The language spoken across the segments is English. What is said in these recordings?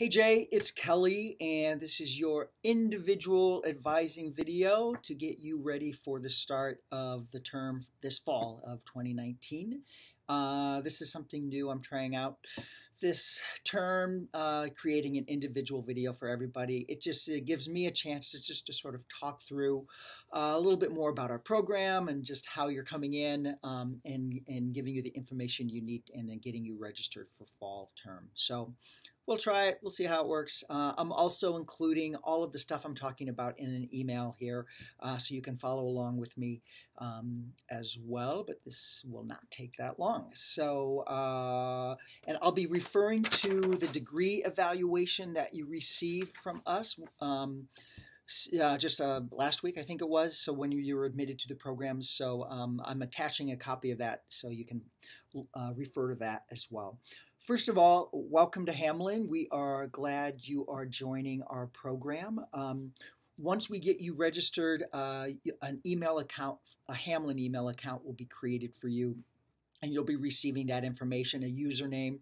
Hey Jay, it's Kelly, and this is your individual advising video to get you ready for the start of the term this fall of 2019. This is something new I'm trying out this term, creating an individual video for everybody. It gives me a chance to sort of talk through a little bit more about our program and just how you're coming in, and giving you the information you need, and then getting you registered for fall term. So we'll try it. We'll see how it works. I'm also including all of the stuff I'm talking about in an email here, so you can follow along with me as well, but this will not take that long. So, and I'll be referring to the degree evaluation that you received from us just last week, I think it was, so when you were admitted to the program. So I'm attaching a copy of that so you can refer to that as well. First of all, welcome to Hamlin. We are glad you are joining our program. Once we get you registered, an email account, a Hamlin email account will be created for you, and you'll be receiving that information, a username,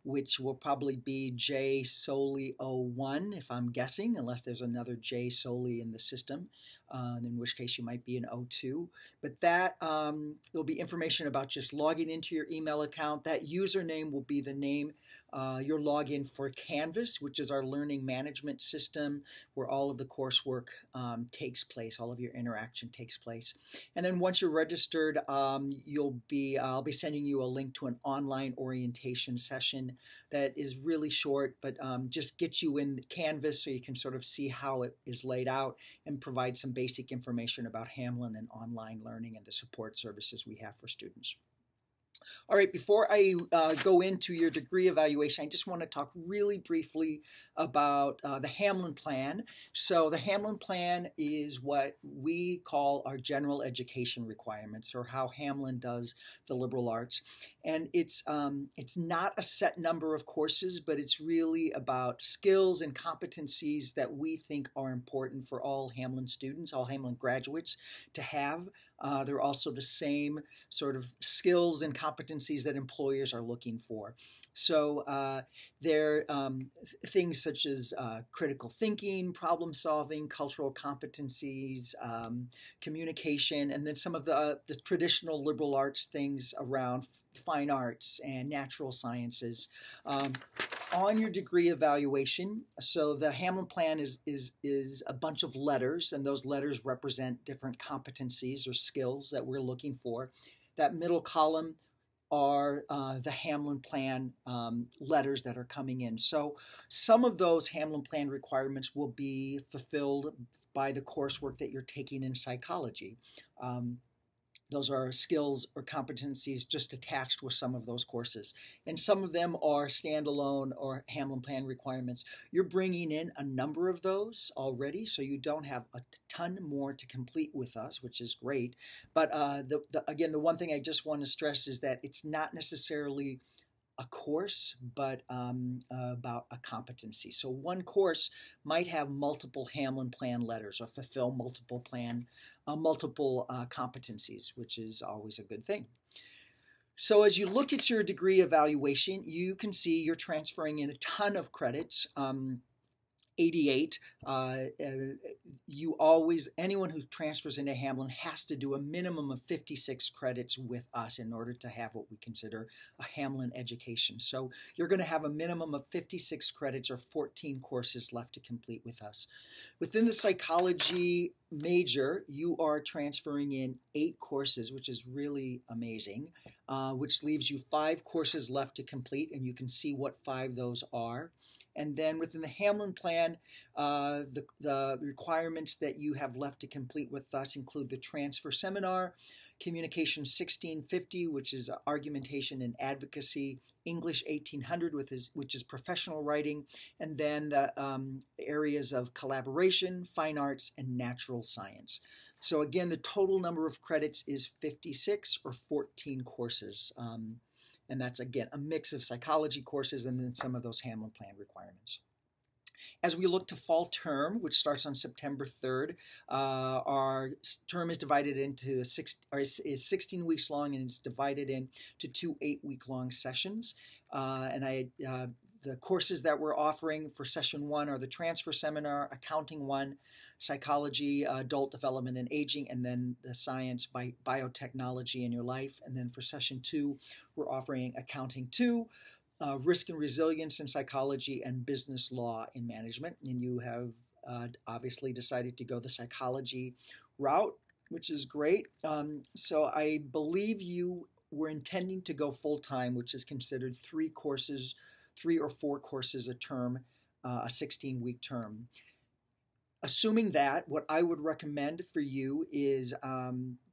which will probably be jsoli01 if I'm guessing, unless there's another J Soli in the system, in which case you might be an 02. But that there'll be information about just logging into your email account. That username will be the name, your login for Canvas, which is our learning management system where all of the coursework takes place, all of your interaction takes place. And then once you're registered, I'll be sending you a link to an online orientation session that is really short, but just gets you in Canvas so you can sort of see how it is laid out and provide some basic information about Hamlin and online learning and the support services we have for students. All right, before I go into your degree evaluation, I just want to talk really briefly about the Hamlin Plan. So the Hamlin Plan is what we call our general education requirements, or how Hamlin does the liberal arts. And it's not a set number of courses, but it's really about skills and competencies that we think are important for all Hamlin students, all Hamlin graduates to have. They're also the same sort of skills and competencies that employers are looking for. So they're things such as critical thinking, problem solving, cultural competencies, communication, and then some of the traditional liberal arts things around fine arts and natural sciences. On your degree evaluation, so the Hamlin Plan is a bunch of letters, and those letters represent different competencies or skills that we're looking for. That middle column are the Hamlin Plan letters that are coming in. So some of those Hamlin Plan requirements will be fulfilled by the coursework that you're taking in psychology. Those are skills or competencies just attached with some of those courses. And some of them are standalone or Hamlin Plan requirements. You're bringing in a number of those already, so you don't have a ton more to complete with us, which is great. But again, the one thing I just want to stress is that it's not necessarily a course, but about a competency. So one course might have multiple Hamlin Plan letters or fulfill multiple competencies, which is always a good thing. So as you look at your degree evaluation, you can see you're transferring in a ton of credits. 88. Anyone who transfers into Hamlin has to do a minimum of 56 credits with us in order to have what we consider a Hamlin education. So you're going to have a minimum of 56 credits or 14 courses left to complete with us. Within the psychology major, you are transferring in 8 courses, which is really amazing, which leaves you 5 courses left to complete, and you can see what 5 those are. And then within the Hamlin Plan, the requirements that you have left to complete with us include the transfer seminar, Communication 1650, which is argumentation and advocacy, English 1800, which is professional writing, and then the areas of collaboration, fine arts, and natural science. So again, the total number of credits is 56 or 14 courses. And that's, again, a mix of psychology courses and then some of those Hamlin Plan requirements. As we look to fall term, which starts on September 3rd, our term is divided into is 16 weeks long, and it's divided into 2 8-week-long sessions. The The courses that we're offering for session 1 are the transfer seminar, accounting 1, psychology, adult development and aging, and then the science biotechnology in your life. And then for session 2, we're offering accounting 2, risk and resilience in psychology, and business law in management. And you have obviously decided to go the psychology route, which is great. So I believe you were intending to go full-time, which is considered 3 or 4 courses a term, a 16-week term. Assuming that, what I would recommend for you is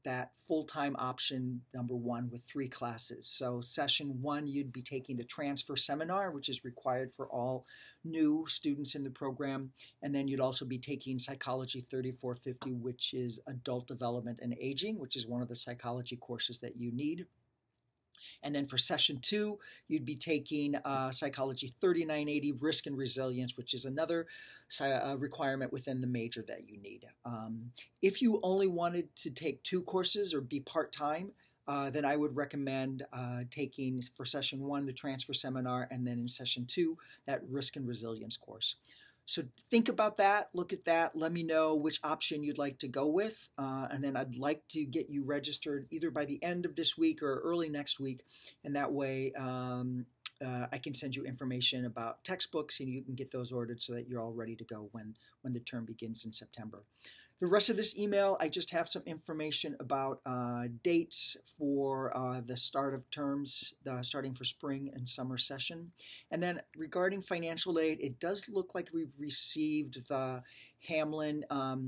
that full-time option number 1 with 3 classes. So session 1, you'd be taking the transfer seminar, which is required for all new students in the program. And then you'd also be taking Psychology 3450, which is adult development and aging, which is one of the psychology courses that you need. And then for session 2, you'd be taking Psychology 3980, Risk and Resilience, which is another requirement within the major that you need. If you only wanted to take 2 courses or be part-time, then I would recommend taking for session 1 the transfer seminar, and then in session 2 that Risk and Resilience course. So think about that, look at that, let me know which option you'd like to go with, and then I'd like to get you registered either by the end of this week or early next week, and that way I can send you information about textbooks and you can get those ordered so that you're all ready to go when the term begins in September. The rest of this email, I just have some information about dates for the start of terms, starting for spring and summer session. And then regarding financial aid, it does look like we've received the Hamlin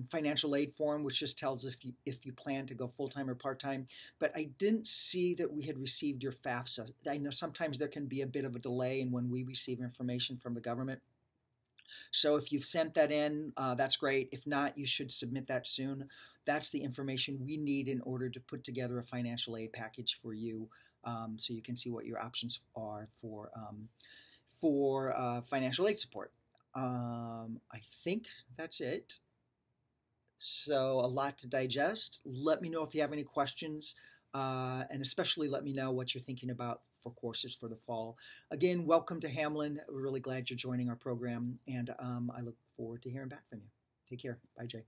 financial aid form, which just tells us if you plan to go full-time or part-time. But I didn't see that we had received your FAFSA. I know sometimes there can be a bit of a delay in when we receive information from the government. So if you've sent that in, that's great. If not, you should submit that soon. That's the information we need in order to put together a financial aid package for you, so you can see what your options are for financial aid support. I think that's it. So a lot to digest. Let me know if you have any questions, and especially let me know what you're thinking about for courses for the fall. Again, welcome to Hamlin. We're really glad you're joining our program, and I look forward to hearing back from you. Take care. Bye, Jay.